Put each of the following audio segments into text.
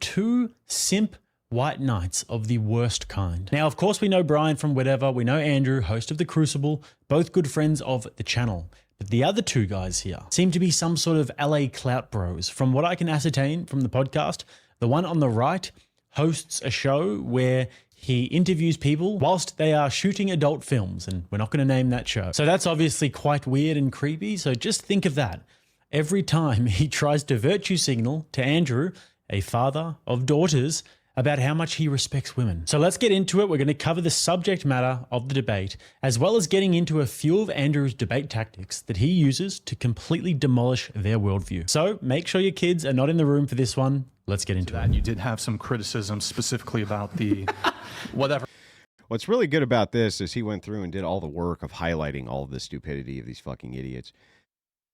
Two simp white knights of the worst kind. Now, of course, we know Brian from Whatever. We know Andrew, host of the Crucible, both good friends of the channel. But the other two guys here seem to be some sort of LA clout bros. From what I can ascertain from the podcast, the one on the right hosts a show where he interviews people whilst they are shooting adult films, and we're not going to name that show. So that's obviously quite weird and creepy. So just think of that. Every time he tries to virtue signal to Andrew, a father of daughters, about how much he respects women. So let's get into it. We're going to cover the subject matter of the debate, as well as getting into a few of Andrew's debate tactics that he uses to completely demolish their worldview. So make sure your kids are not in the room for this one. Let's get into it. You did have some criticism specifically about the whatever. What's really good about this is he went through and did all the work of highlighting all of the stupidity of these fucking idiots.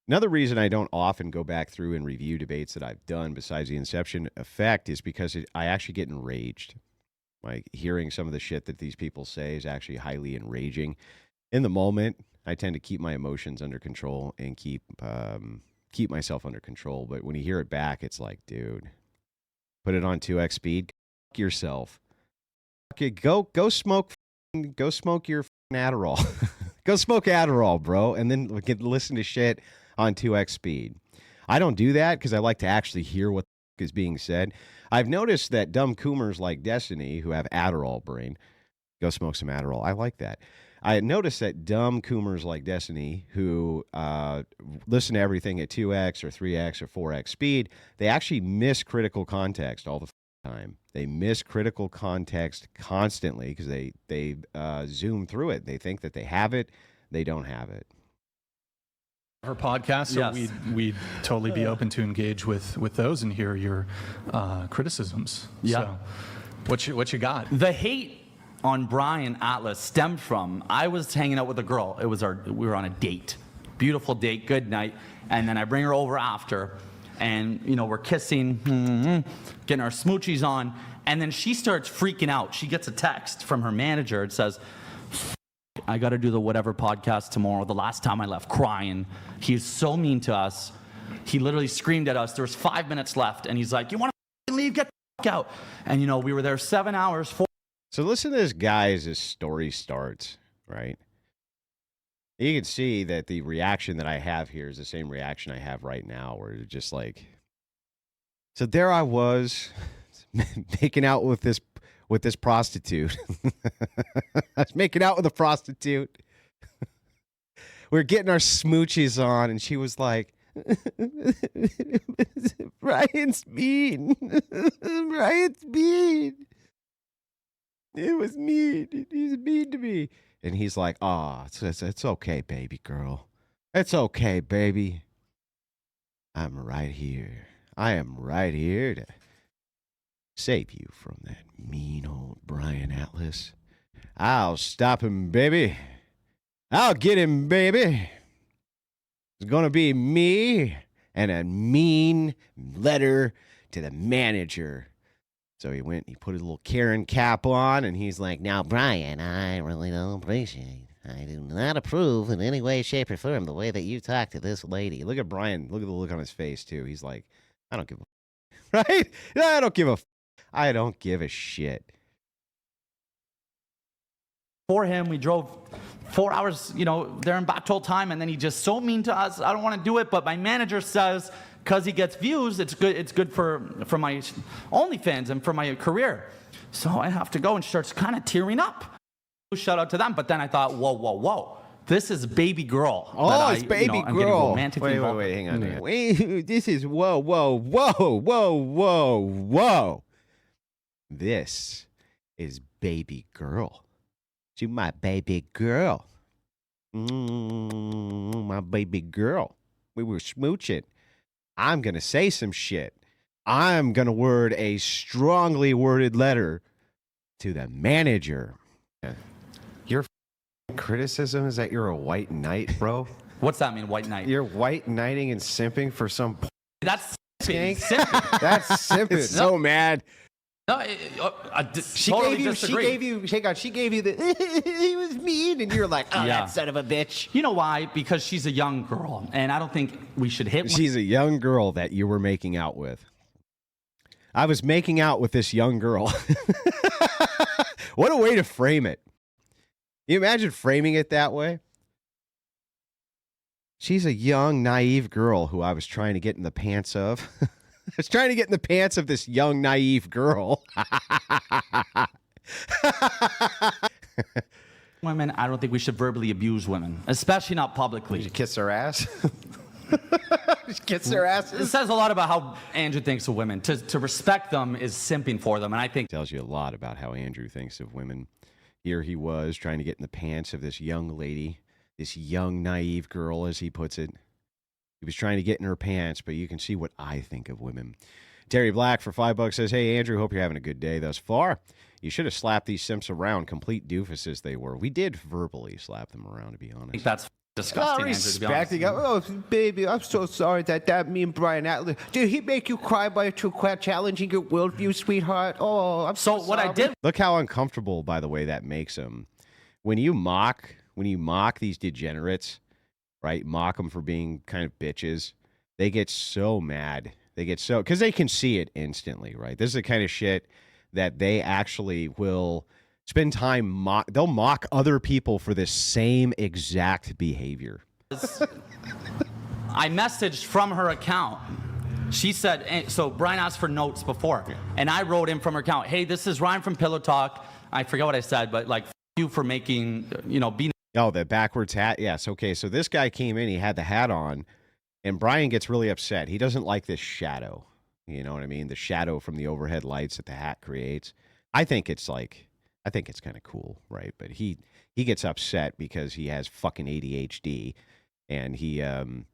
Another reason I don't often go back through and review debates that I've done besides the Inception effect is because I actually get enraged. Like, hearing some of the shit that these people say is actually highly enraging. In the moment, I tend to keep my emotions under control and keep myself under control. But when you hear it back, it's like, dude, put it on 2x speed. Fuck yourself. Okay, go smoke your Adderall. Go smoke Adderall, bro, and then listen to shit on 2x speed. I don't do that because I like to actually hear what is being said. I've noticed that dumb coomers like Destiny who have Adderall brain, go smoke some Adderall. I like that. I noticed that dumb coomers like Destiny who listen to everything at 2x or 3x or 4x speed, they actually miss critical context all the time. They miss critical context constantly because they zoom through it. They think that they have it. They don't have it. Her podcast, so Yes. we'd totally be open to engage with those and hear your criticisms. Yeah. So, what you got? The hate on Brian Atlas stemmed from, I was hanging out with a girl. We were on a date. Beautiful date, good night. And then I bring her over after, and we're kissing, getting our smoochies on, and then she starts freaking out. She gets a text from her manager. It says, I got to do the Whatever podcast tomorrow. The last time I left crying. He's so mean to us. He literally screamed at us. There was 5 minutes left, and he's like, you want to leave? Get the fuck out. And we were there 7 hours. So listen to this guy as his story starts, right? You can see that the reaction that I have here is the same reaction I have right now, where it's just like, so there I was making out with this prostitute. I was making out with a prostitute. We're getting our smoochies on, and she was like, Brian's mean. Brian's mean. It was mean. He's mean to me. And he's like, oh, it's okay, baby girl. It's okay, baby. I'm right here. I am right here to save you from that mean old Brian Atlas. I'll stop him, baby. I'll get him, baby. It's going to be me and a mean letter to the manager. So he went, he put his little Karen cap on, and he's like, now, Brian, I really don't appreciate, I do not approve in any way, shape, or form the way that you talk to this lady. Look at Brian. Look at the look on his face, too. He's like, I don't give a right? I don't give a I don't give a shit. For him, we drove 4 hours, there in back total time, and then he just so mean to us. I don't want to do it, but my manager says, because he gets views, it's good for my OnlyFans and for my career. So I have to go, and starts kind of tearing up. Shout out to them, but then I thought, whoa. This is baby girl. Oh, it's baby I'm getting girl. romantically involved. Wait, hang on. Wait, this is whoa. This is baby girl. She my baby girl. My baby girl. We were smooching. I'm going to say some shit. I'm going to word a strongly worded letter to the manager. Your criticism is that you're a white knight, bro? What's that mean, white knight? You're white knighting and simping for some That's skank? simping. That's simping. So mad. No, She gave you the, he was mean, and you're like, oh, that son of a bitch. You know why? Because she's a young girl, and I don't think we should hit one. She's a young girl that you were making out with. I was making out with this young girl. What a way to frame it. You imagine framing it that way? She's a young, naive girl who I was trying to get in the pants of. I was trying to get in the pants of this young, naive girl. Women, I don't think we should verbally abuse women, especially not publicly. Did you kiss her ass? Kiss their asses. It says a lot about how Andrew thinks of women. To respect them is simping for them, and I think Tells you a lot about how Andrew thinks of women. Here he was trying to get in the pants of this young lady, this young, naive girl, as he puts it. He was trying to get in her pants, but you can see what I think of women. Terry Black for $5 says, hey, Andrew, hope you're having a good day thus far. You should have slapped these simps around, complete doofuses they were. We did verbally slap them around, to be honest. that's disgusting, Andrew, to be honest. Respecting. Oh, baby, I'm so sorry that me and Brian Atlas. Did he make you cry by challenging your worldview, sweetheart? Oh, I'm so So what sorry. I did Look how uncomfortable, by the way, that makes him. When you mock these degenerates, right? Mock them for being kind of bitches. They get so mad. They get so, because they can see it instantly, right? This is the kind of shit that they actually will spend time they'll mock other people for this same exact behavior. I messaged from her account. She said, so Brian asked for notes before, and I wrote in from her account, hey, this is Ryan from Pillow Talk. I forget what I said, but like, f you for making, being. Oh, the backwards hat? Yes. Okay, so this guy came in, he had the hat on, and Brian gets really upset. He doesn't like this shadow. You know what I mean? The shadow from the overhead lights that the hat creates. I think it's kind of cool, right? But he gets upset because he has fucking ADHD, and him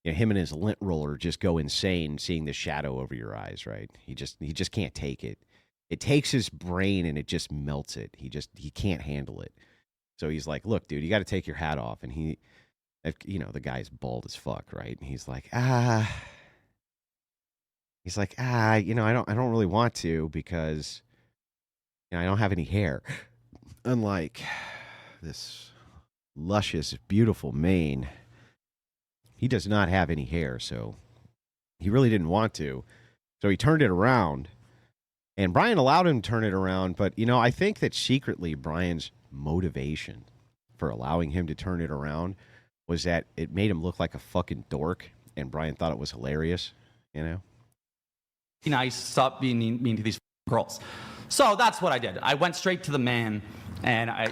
and his lint roller just go insane seeing the shadow over your eyes, right? He just can't take it. It takes his brain and it just melts it. He can't handle it. So he's like, look, dude, you got to take your hat off. And the guy's bald as fuck, right? And he's like, I don't really want to because I don't have any hair. Unlike this luscious, beautiful mane, he does not have any hair, so he really didn't want to. So he turned it around, and Brian allowed him to turn it around, but, I think that secretly Brian's motivation for allowing him to turn it around was that it made him look like a fucking dork, and Brian thought it was hilarious, Nice, stop being mean to these girls. So that's what I did. I went straight to the man, and I,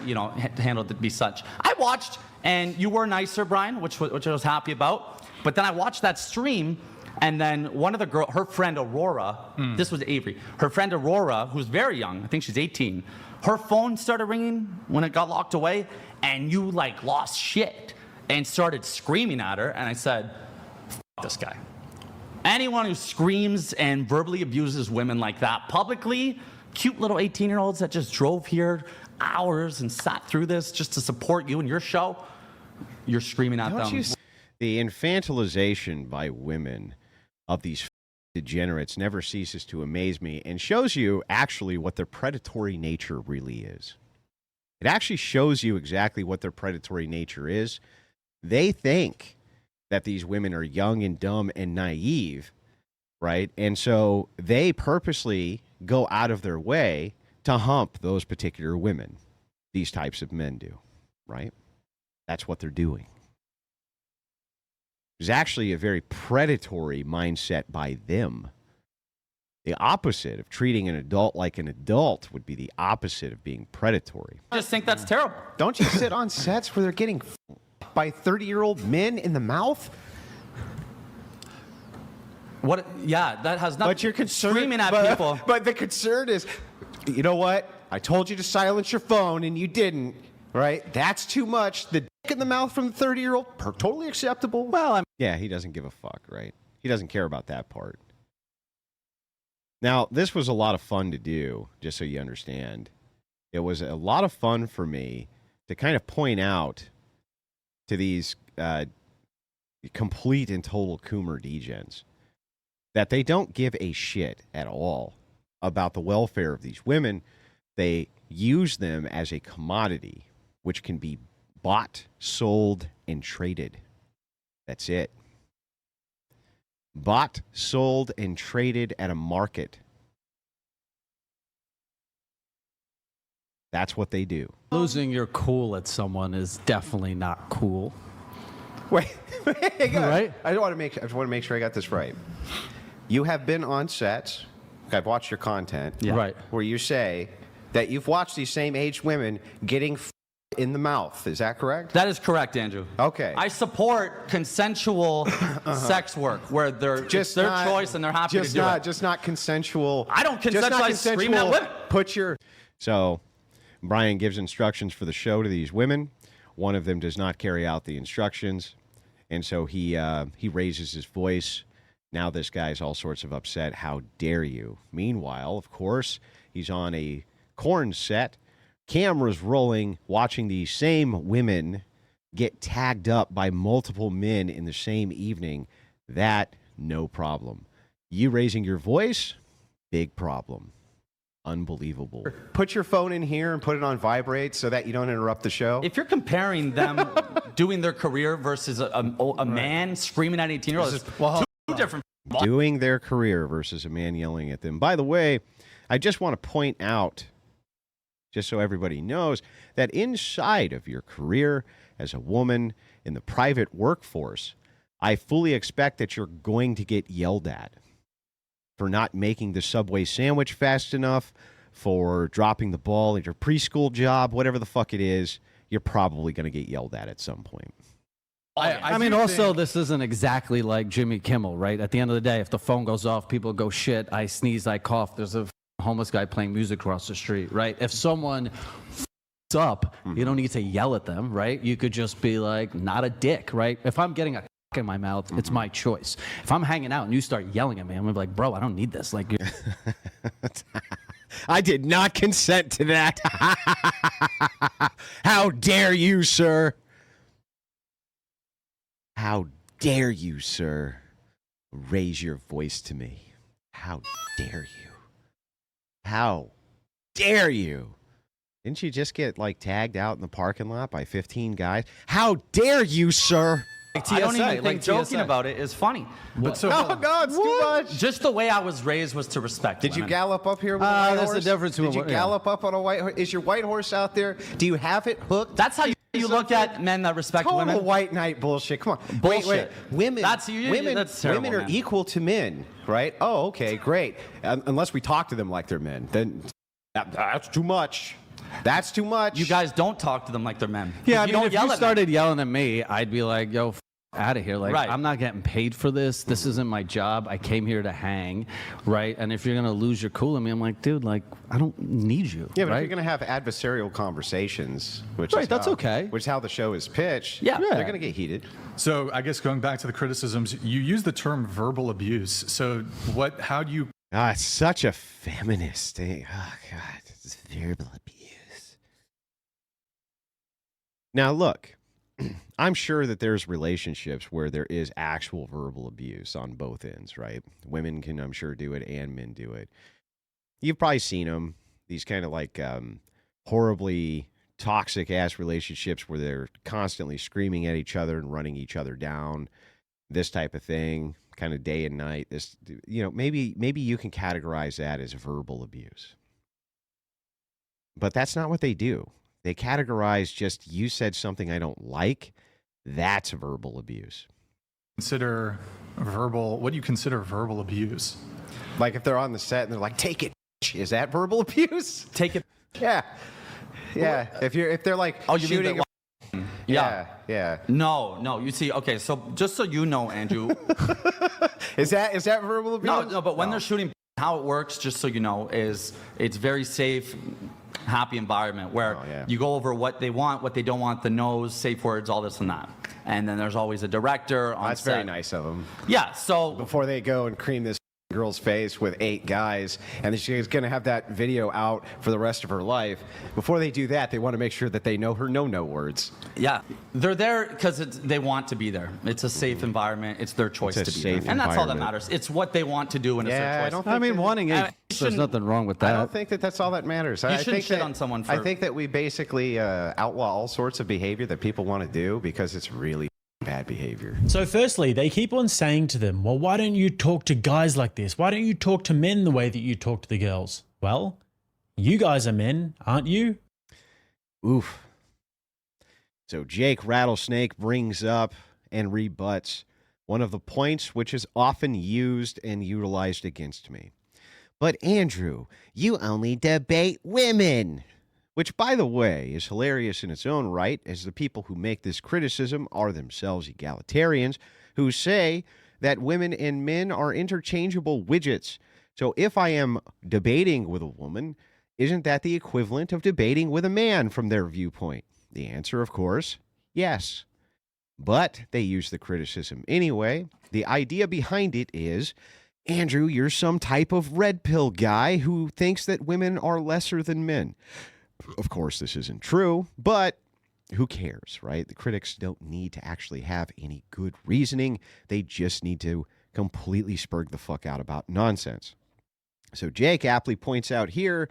handled it to be such. I watched, and you were nicer, Brian, which I was happy about. But then I watched that stream, and then one of the girls, her friend Aurora, this was Avery, her friend Aurora, who's very young, I think she's 18, her phone started ringing when it got locked away, and you lost shit and started screaming at her, and I said, F this guy. Anyone who screams and verbally abuses women like that publicly, cute little 18-year-olds that just drove here hours and sat through this just to support you and your show, you're screaming at them. The infantilization by women of these degenerates never ceases to amaze me and shows you actually what their predatory nature really is. It actually shows you exactly what their predatory nature is. They think that these women are young and dumb and naive, right? And so they purposely go out of their way to hump those particular women. These types of men do, right? That's what they're doing. There's actually a very predatory mindset by them. The opposite of treating an adult like an adult would be the opposite of being predatory. I just think that's terrible. Don't you sit on sets where they're getting by 30-year-old men in the mouth? What? Yeah, that has nothing. But you're concerned, screaming at people. But the concern is, you know what? I told you to silence your phone and you didn't, right? That's too much. The dick in the mouth from the 30-year-old, totally acceptable. Well, Yeah, he doesn't give a fuck, right? He doesn't care about that part. Now, this was a lot of fun to do, just so you understand. It was a lot of fun for me to kind of point out to these complete and total Coomer degens that they don't give a shit at all about the welfare of these women. They use them as a commodity, which can be bought, sold, and traded. That's it. Bought, sold, and traded at a market That's what they do. Losing your cool at someone is definitely not cool. Wait, hang on. Right? I just want to make sure I got this right. You have been on sets. I've watched your content. Yeah. Right. Where you say that you've watched these same aged women getting in the mouth. Is that correct? That is correct, Andrew. Okay. I support consensual sex work where it's their choice and they're happy to do it. Just not consensual. I don't consensualize screaming at women. Put your... So Brian gives instructions for the show to these women. One of them does not carry out the instructions, and so he raises his voice. Now this guy's all sorts of upset. How dare you? Meanwhile, of course, he's on a corn set, cameras rolling, watching these same women get tagged up by multiple men in the same evening. That, no problem. You raising your voice, big problem. Unbelievable. Put your phone in here and put it on vibrate so that you don't interrupt the show. If you're comparing them doing their career versus a man screaming at 18-year-olds, two different. Doing their career versus a man yelling at them. By the way, I just want to point out, just so everybody knows, that inside of your career as a woman in the private workforce, I fully expect that you're going to get yelled at for not making the Subway sandwich fast enough, for dropping the ball at your preschool job, whatever the fuck it is, you're probably going to get yelled at some point. I mean, also, this isn't exactly like Jimmy Kimmel, right? At the end of the day, if the phone goes off, people go shit, I sneeze, I cough, there's a homeless guy playing music across the street, right? If someone f***s up, you don't need to yell at them, right? You could just be like, not a dick, right? If I'm getting a in my mouth, it's my choice. If I'm hanging out and you start yelling at me, I'm gonna be like, bro, I don't need this. Like, I did not consent to that. How dare you, sir? How dare you, sir, raise your voice to me? How dare you? How dare you? Didn't you just get like tagged out in the parking lot by 15 guys? How dare you, sir? I don't even think joking about it is funny. But so No, it's too much. Just the way I was raised was to respect Did you women. gallop up here with a white there's horse? a difference Did you between- gallop up on a white horse? Is your white horse out there? Do you have it hooked? That's how you look at men that respect Total women. white knight bullshit. Come on. Bullshit. Wait. Women. That's terrible, women are man. equal to men, right? Oh, okay, great. Unless we talk to them like they're men, then that's too much. That's too much. You guys don't talk to them like they're men. yeah, I you mean, don't if yell you at started yelling at me, I'd be like, yo, out of here. Like, Right. I'm not getting paid for this. This isn't my job. I came here to hang, right? And if you're going to lose your cool at me, I'm like, dude, like, I don't need you. Yeah, but right? if you're going to have adversarial conversations, which Right, is that's okay. Which is how the show is pitched. Yeah. They're going to get heated. So I guess going back to the criticisms, you use the term verbal abuse. So how do you Ah, it's such a feminist thing. Oh, God. It's verbal abuse. Now, look, I'm sure that there's relationships where there is actual verbal abuse on both ends, right? Women can, I'm sure, do it and men do it. You've probably seen them, these kind of like horribly toxic-ass relationships where they're constantly screaming at each other and running each other down, this type of thing, kind of day and night. This, you know, maybe you can categorize that as verbal abuse. But that's not what they do. They categorize just, you said something I don't like, that's verbal abuse. consider verbal? What do you consider verbal abuse? Like if they're on the set and they're like, "Take it," is that verbal abuse? Take it. Yeah, yeah. If they're like, Oh, you mean shooting. that- Yeah. No. You see, okay, so just so you know, Andrew. Is that verbal abuse? No, but when they're shooting, how it works, just so you know, is it's very safe, happy environment where you go over what they want, what they don't want, the no's, safe words, all this and that. And then there's always a director on That's set. very nice of them. Yeah, so Before they go and cream this girl's face with 8 guys, and she's going to have that video out for the rest of her life. Before they do that, they want to make sure that they know her no words. yeah, they're there because they want to be there. It's a safe environment. It's their choice It's a to be safe there. And that's all that environment. matters. It's what they want to do, and it's Yeah, their I choice. don't I think mean, that- wanting I it, there's shouldn't- nothing wrong with I that. don't think that that's all that matters. I shouldn't think shit that, on someone I for- think that we basically outlaw all sorts of behavior that people want to do because it's really bad behavior. So firstly, they keep on saying to them, well, why don't you talk to guys like this? Why don't you talk to men the way that you talk to the girls? Well, you guys are men, aren't you? Oof. So Jake Rattlesnake brings up and rebuts one of the points which is often used and utilized against me. But Andrew, you only debate women. Which, by the way, is hilarious in its own right, as the people who make this criticism are themselves egalitarians who say that women and men are interchangeable widgets. So if I am debating with a woman, isn't that the equivalent of debating with a man from their viewpoint? The answer, of course, yes. But they use the criticism anyway. The idea behind it is, Andrew, you're some type of red pill guy who thinks that women are lesser than men. Of course, this isn't true, but who cares, right? The critics don't need to actually have any good reasoning. They just need to completely spurg the fuck out about nonsense. So Jake aptly points out here,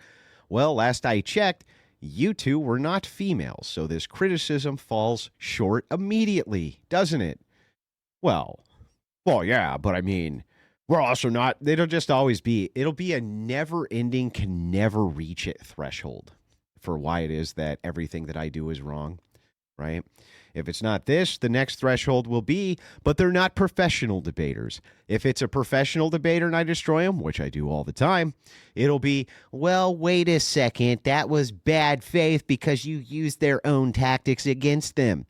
well, last I checked, you two were not females, so this criticism falls short immediately, doesn't it? Well, yeah, but I mean, we're also not, it'll be a never-ending, can never reach it threshold for why it is that everything that I do is wrong, right? If it's not this, the next threshold will be, but they're not professional debaters. If it's a professional debater and I destroy them, which I do all the time, it'll be, well, wait a second, that was bad faith because you used their own tactics against them.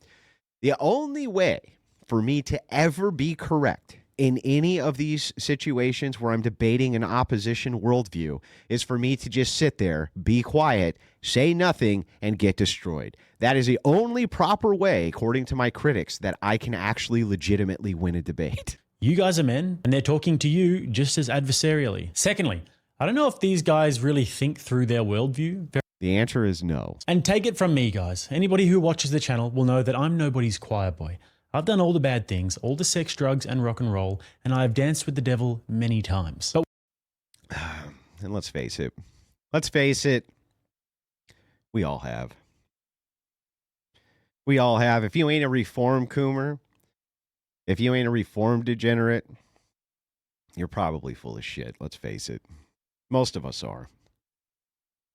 The only way for me to ever be correct in any of these situations where I'm debating an opposition worldview is for me to just sit there, be quiet, say nothing, and get destroyed. That is the only proper way, according to my critics, that I can actually legitimately win a debate. You guys are men, and they're talking to you just as adversarially. Secondly, I don't know if these guys really think through their worldview. The answer is no. And take it from me, guys. Anybody who watches the channel will know that I'm nobody's choir boy. I've done all the bad things, all the sex, drugs, and rock and roll, and I've danced with the devil many times. But and let's face it, we all have. We all have. If you ain't a reformed coomer, if you ain't a reformed degenerate, you're probably full of shit. Let's face it. Most of us are.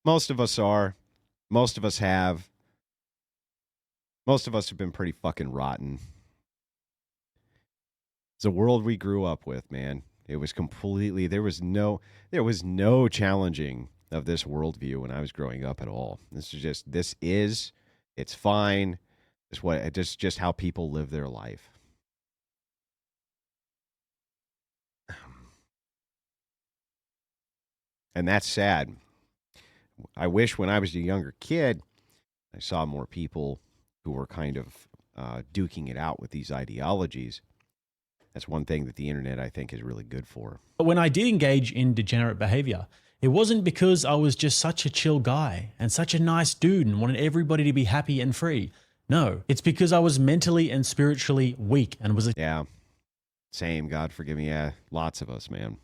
Most of us are. Most of us have. Most of us have been pretty fucking rotten. It's a world we grew up with, man. It was completely, there was no challenging of this worldview when I was growing up at all. It's fine. It's just how people live their life. And that's sad. I wish when I was a younger kid, I saw more people who were kind of duking it out with these ideologies. That's one thing that the internet, I think, is really good for. But when I did engage in degenerate behavior, it wasn't because I was just such a chill guy and such a nice dude and wanted everybody to be happy and free. No, it's because I was mentally and spiritually weak and was a... Yeah, same. God forgive me. Yeah, lots of us, man.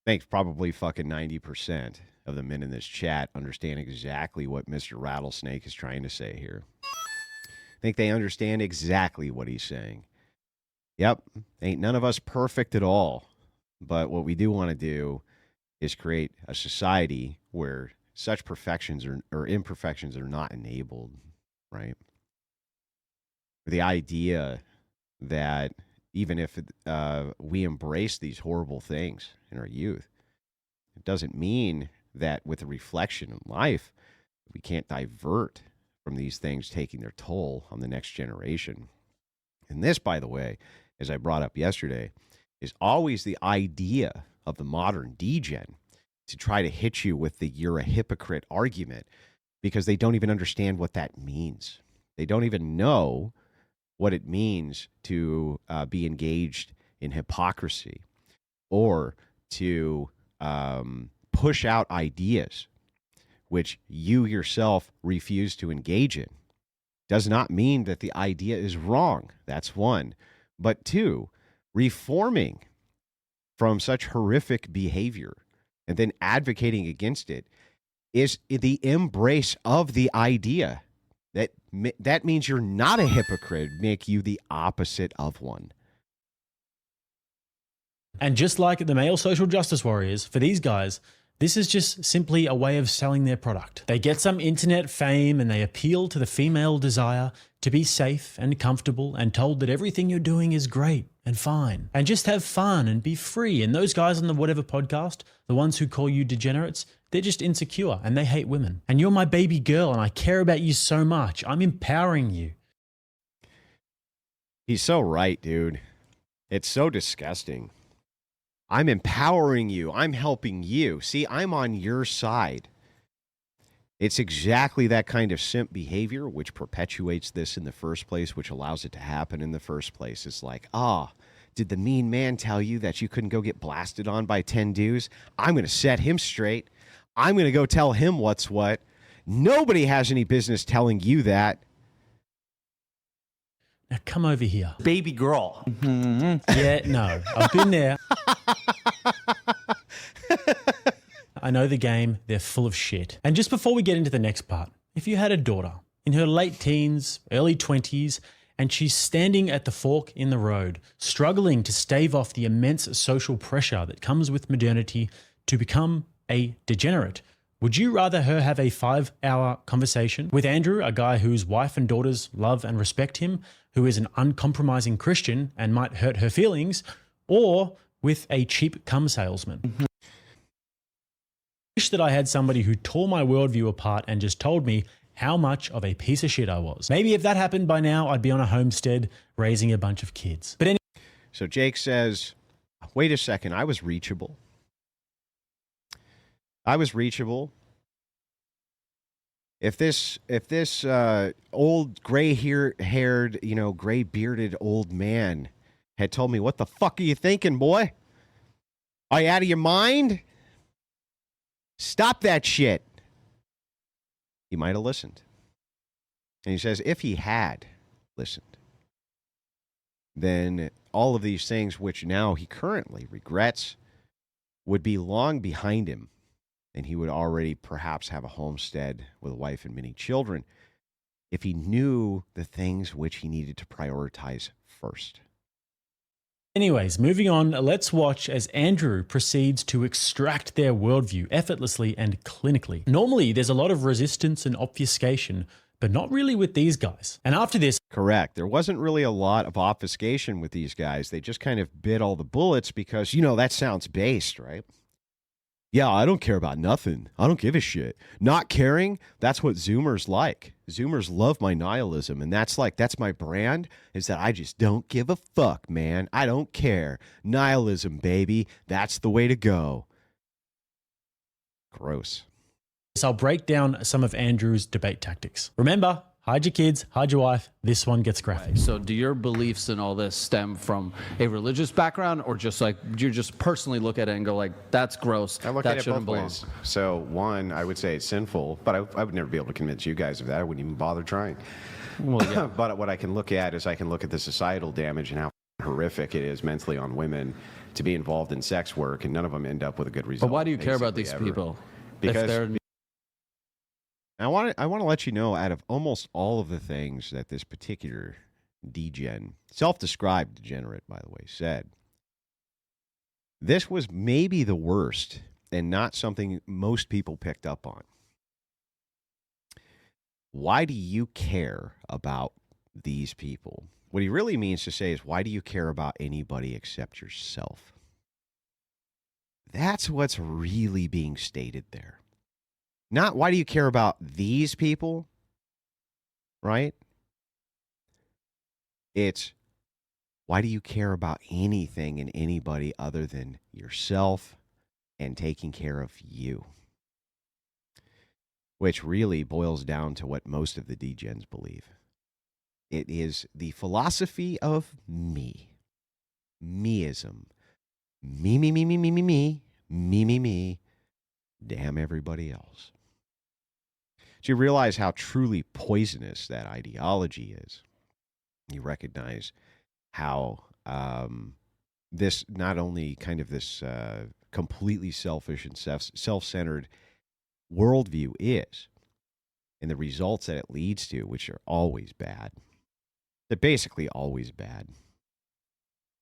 I think probably fucking 90% of the men in this chat understand exactly what Mr. Rattlesnake is trying to say here. I think they understand exactly what he's saying. Yep, ain't none of us perfect at all. But what we do want to do is create a society where such perfections or imperfections are not enabled, right? The idea that even if we embrace these horrible things in our youth, it doesn't mean that with a reflection in life, we can't divert from these things taking their toll on the next generation. And this, by the way, as I brought up yesterday, is always the idea of the modern degen to try to hit you with the "you're a hypocrite" argument, because they don't even understand what that means. They don't even know what it means to be engaged in hypocrisy or to push out ideas which you yourself refuse to engage in. Does not mean that the idea is wrong. That's one. But two, reforming from such horrific behavior and then advocating against it is the embrace of the idea. That means you're not a hypocrite, make you the opposite of one. And just like the male social justice warriors, for these guys, This is just simply a way of selling their product. They get some internet fame and they appeal to the female desire to be safe and comfortable and told that everything you're doing is great and fine. And just have fun and be free. And those guys on the whatever podcast, the ones who call you degenerates, they're just insecure and they hate women. And you're my baby girl and I care about you so much. I'm empowering you. He's so right, dude. It's so disgusting. I'm empowering you. I'm helping you. See, I'm on your side. It's exactly that kind of simp behavior which perpetuates this in the first place, which allows it to happen in the first place. It's like, did the mean man tell you that you couldn't go get blasted on by 10 dudes? I'm going to set him straight. I'm going to go tell him what's what. Nobody has any business telling you that. Now come over here. Baby girl. Yeah, no, I've been there. I know the game, they're full of shit. And just before we get into the next part, if you had a daughter in her late teens, early 20s, and she's standing at the fork in the road, struggling to stave off the immense social pressure that comes with modernity to become a degenerate, would you rather her have a 5-hour conversation with Andrew, a guy whose wife and daughters love and respect him, who is an uncompromising Christian and might hurt her feelings, or with a cheap cum salesman? I wish that I had somebody who tore my worldview apart and just told me how much of a piece of shit I was. Maybe if that happened by now, I'd be on a homestead raising a bunch of kids. But anyway. So Jake says, wait a second, I was reachable. I was reachable. If this old gray-haired, gray-bearded old man had told me, what the fuck are you thinking, boy? Are you out of your mind? Stop that shit. He might have listened. And he says, if he had listened, then all of these things which now he currently regrets would be long behind him. And he would already perhaps have a homestead with a wife and many children if he knew the things which he needed to prioritize first. Anyways, moving on, let's watch as Andrew proceeds to extract their worldview effortlessly and clinically. Normally, there's a lot of resistance and obfuscation, but not really with these guys. And after this... Correct. There wasn't really a lot of obfuscation with these guys. They just kind of bit all the bullets because, that sounds based, right? Yeah, I don't care about nothing. I don't give a shit. Not caring, that's what Zoomers like. Zoomers love my nihilism, and that's my brand, is that I just don't give a fuck, man. I don't care. Nihilism, baby. That's the way to go. Gross. I'll break down some of Andrew's debate tactics. Remember, hide your kids, hide your wife. This one gets graphic. So do your beliefs and all this stem from a religious background, or just like you just personally look at it and go like, that's gross, I look that at it shouldn't both belong? ways. So one, I would say it's sinful, but I would never be able to convince you guys of that. I wouldn't even bother trying. Well, yeah. But what I can look at is I can look at the societal damage and how horrific it is mentally on women to be involved in sex work, and none of them end up with a good result. But why do you care about basically, these ever. people? Because If they're I want to let you know, out of almost all of the things that this particular degen, self-described degenerate, by the way, said, this was maybe the worst and not something most people picked up on. Why do you care about these people? What he really means to say is, why do you care about anybody except yourself? That's what's really being stated there. Not why do you care about these people, right? It's why do you care about anything and anybody other than yourself and taking care of you? Which really boils down to what most of the degens believe. It is the philosophy of me. Meism. Me, me, me, me, me, me, me, me, me, me. Damn everybody else. So you realize how truly poisonous that ideology is. You recognize how this not only kind of this completely selfish and self-centered worldview is, and the results that it leads to, which are always bad. They're basically always bad.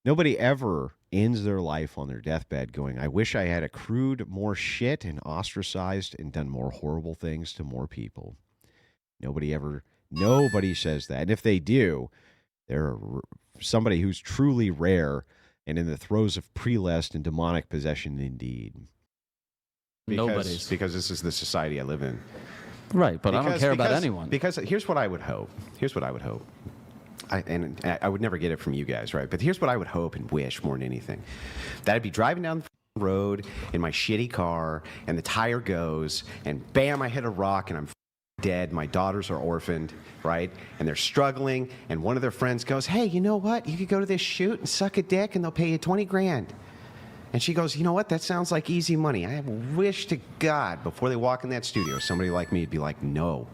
Nobody ever ends their life on their deathbed going, I wish I had accrued more shit and ostracized and done more horrible things to more people. Nobody says that. And if they do, they're somebody who's truly rare and in the throes of prelest and demonic possession indeed. Nobody's. Because this is the society I live in. Right, but I don't care about anyone. Because here's what I would hope. I would never get it from you guys, right? But here's what I would hope and wish more than anything. That I'd be driving down the road in my shitty car, and the tire goes, and bam, I hit a rock, and I'm dead. My daughters are orphaned, right? And they're struggling, and one of their friends goes, hey, you know what? You could go to this shoot and suck a dick, and they'll pay you 20 grand. And she goes, you know what? That sounds like easy money. I wish to God, before they walk in that studio, somebody like me would be like, no,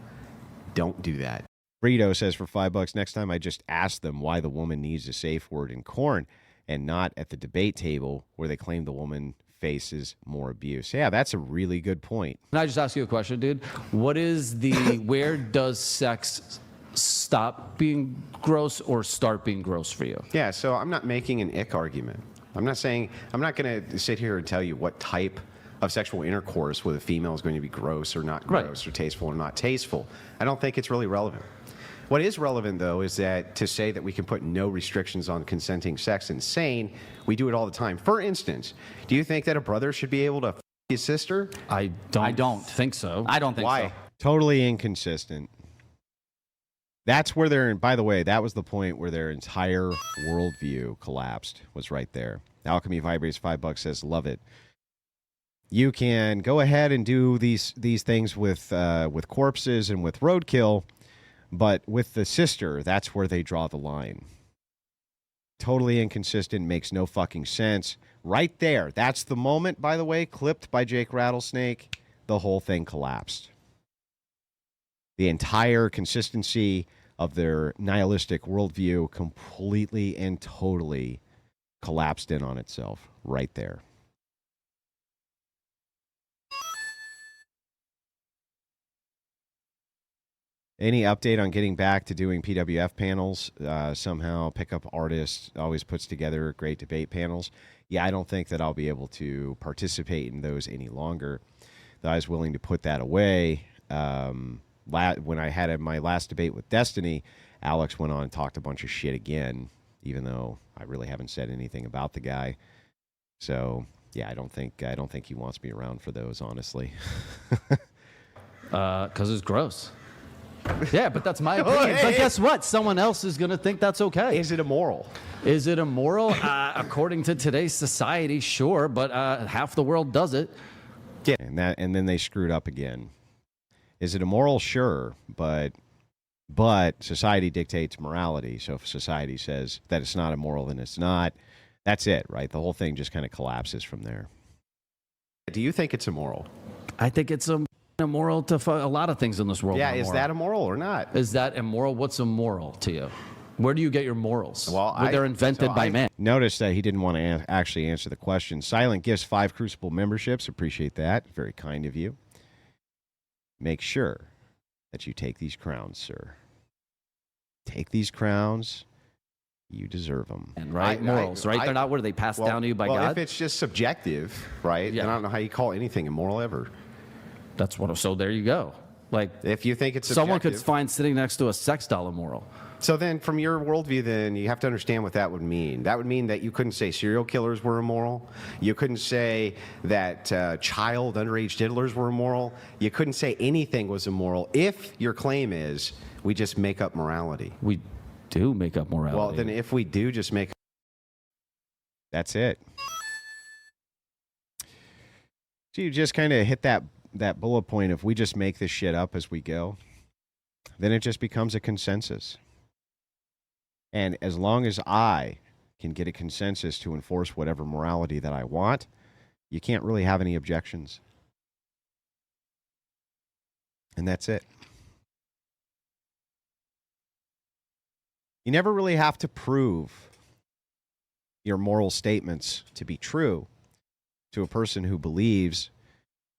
don't do that. Burrito says for $5, next time I just ask them why the woman needs a safe word in corn and not at the debate table where they claim the woman faces more abuse. Yeah, that's a really good point. Can I just ask you a question, dude? What is where does sex stop being gross or start being gross for you? Yeah, so I'm not making an ick argument. I'm not going to sit here and tell you what type of sexual intercourse with a female is going to be gross or not gross, or tasteful or not tasteful. I don't think it's really relevant. What is relevant, though, is that to say that we can put no restrictions on consenting sex insane, we do it all the time. For instance, do you think that a brother should be able to f his sister? I don't think so. I don't think Why? so. Totally inconsistent. That's where by the way, that was the point where their entire worldview collapsed, was right there. Alchemy Vibrates $5 says, love it. You can go ahead and do these things with corpses and with roadkill, but with the sister, that's where they draw the line. Totally inconsistent, makes no fucking sense. Right there, that's the moment, by the way, clipped by Jake Rattlesnake, the whole thing collapsed. The entire consistency of their nihilistic worldview completely and totally collapsed in on itself right there. Any update on getting back to doing PWF panels? Somehow Pickup Artists always puts together great debate panels. Yeah, I don't think that I'll be able to participate in those any longer. I was willing to put that away. When I had my last debate with Destiny, Alex went on and talked a bunch of shit again, even though I really haven't said anything about the guy. So yeah, I don't think he wants me around for those, honestly. 'Cause it's gross. Yeah, but that's my opinion. But guess what? Someone else is going to think that's okay. Is it immoral? Is it immoral? According to today's society, sure, but half the world does it. Yeah, and then they screwed up again. Is it immoral? Sure, but society dictates morality. So if society says that it's not immoral, then it's not. That's it, right? The whole thing just kind of collapses from there. Do you think it's immoral? I think it's immoral to a lot of things in this world. Yeah, is that immoral or not? Is that immoral? What's immoral to you? Where do you get your morals? Well, they're invented by man. Notice that he didn't want to actually answer the question. Silent gifts 5 Crucible memberships. Appreciate that. Very kind of you. Make sure that you take these crowns, sir. Take these crowns. You deserve them. And morals, right? They're not, what are they passed down to you by God? If it's just subjective, right, then I don't know how you call anything immoral ever. That's what. So there you go. Like, if you think it's someone subjective, could find sitting next to a sex doll immoral. So then, from your worldview, then you have to understand what that would mean. That would mean that you couldn't say serial killers were immoral. You couldn't say that child underage diddlers were immoral. You couldn't say anything was immoral if your claim is we just make up morality. We do make up morality. Well, then if we do just make, that's it. So you just kind of hit that bullet point. If we just make this shit up as we go, then it just becomes a consensus. And as long as I can get a consensus to enforce whatever morality that I want, you can't really have any objections. And that's it. You never really have to prove your moral statements to be true to a person who believes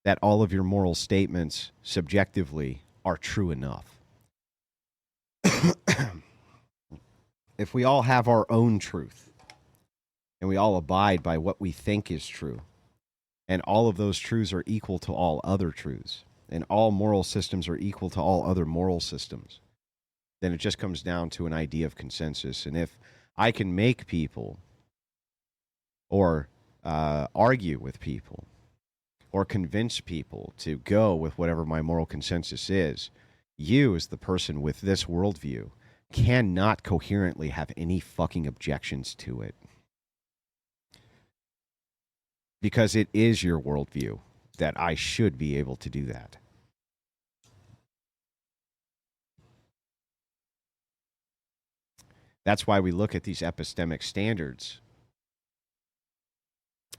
that all of your moral statements subjectively are true enough. If we all have our own truth, and we all abide by what we think is true. And all of those truths are equal to all other truths. And all moral systems are equal to all other moral systems. Then it just comes down to an idea of consensus. And if I can make people or argue with people or convince people to go with whatever my moral consensus is, you, as the person with this worldview, cannot coherently have any fucking objections to it. Because it is your worldview that I should be able to do that. That's why we look at these epistemic standards.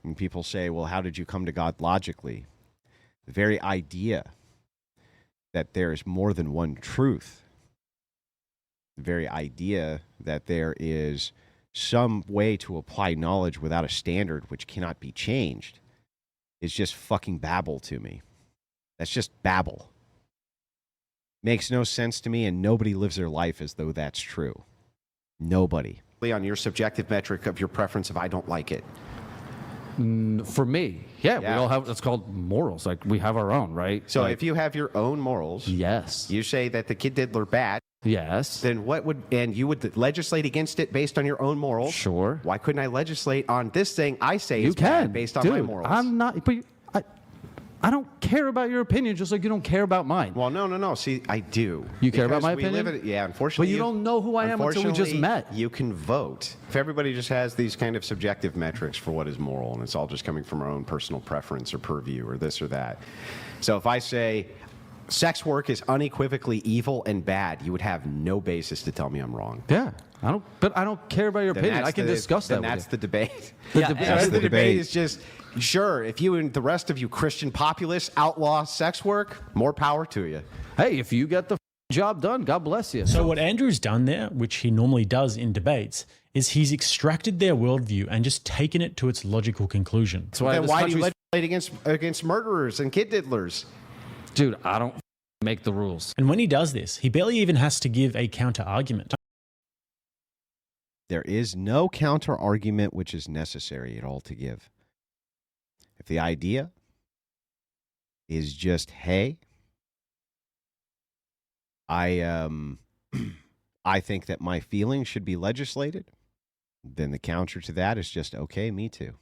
When people say, well, how did you come to God logically? The very idea that there is more than one truth, the very idea that there is some way to apply knowledge without a standard which cannot be changed, is just fucking babble to me. That's just babble. Makes no sense to me, and nobody lives their life as though that's true. Nobody. On your subjective metric of your preference of I don't like it. For me, yeah, we Yeah. all have, it's called morals. Like, we have our own, right? So Like, if you have your own morals, yes. you say that the kid diddler bad, Yes. then what would, and you would legislate against it based on your own morals? Sure. Why couldn't I legislate on this thing I say You is can. bad based on Dude, my morals? I'm not, but I don't care about your opinion just like you don't care about mine. Well, no. See, I do. You care about Because my we live opinion? yeah, unfortunately. But you don't know who I am until we just unfortunately, met. You can vote. If everybody just has these kind of subjective metrics for what is moral, and it's all just coming from our own personal preference or purview or this or that. So if I say sex work is unequivocally evil and bad, you would have no basis to tell me I'm wrong. Yeah. But I don't care about your Then opinion. that's I can the- discuss that then with that's you. the debate. The Yeah, debate- That's the the debate debate. is just, sure, if you and the rest of you Christian populists outlaw sex work, more power to you. Hey, if you get the job done, God bless you. So what Andrew's done there, which he normally does in debates, is he's extracted their worldview and just taken it to its logical conclusion. That's why Then this why do you country's- legislate against murderers and kid diddlers? Dude, I don't make the rules. And when he does this, he barely even has to give a counter argument. There is no counter argument which is necessary at all to give. If the idea is just, hey, I think that my feelings should be legislated, then the counter to that is just, okay, me too.